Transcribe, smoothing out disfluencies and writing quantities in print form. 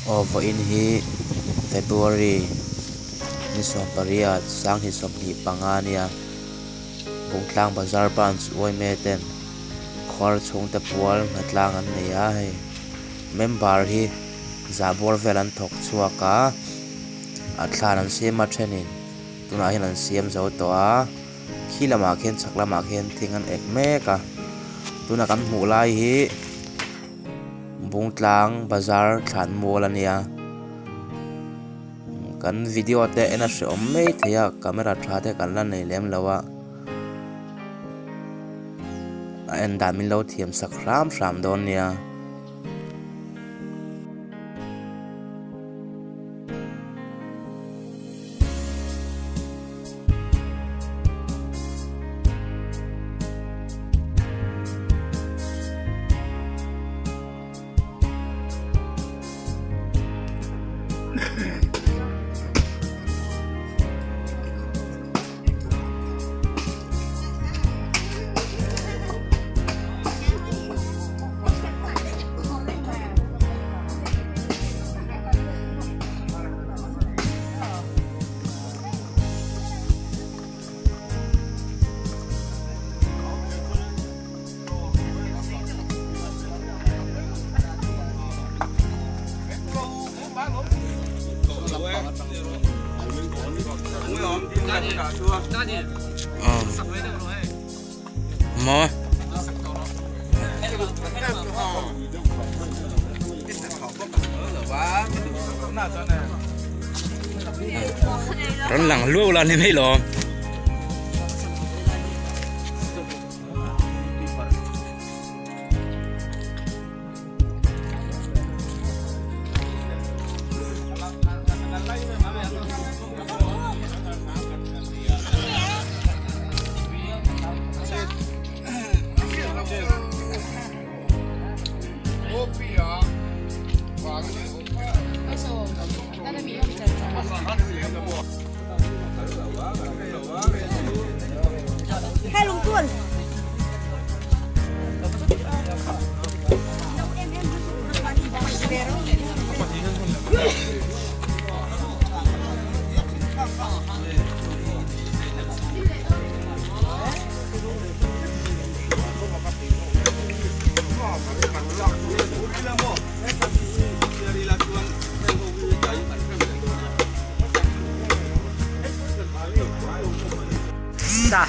over in hi February ni som paria sang hi som hi pangania bungtlang bazar branch oi meten khor chung te pual natlang an neya he member hi zabor velan thok chuaka atlan an sema thenin tuna hin an siam zo to a khilama khen chaklama khen thingan ek meka tuna kan hmu lai hi bungtlang bazar thlan mall ania kan video te ena hre om mai theya camera tha te kan la nei lem lawa en damin lo thiam sak ram don nia mò rắn lẳng lưu là nên hay lo hai lùng tuôn sa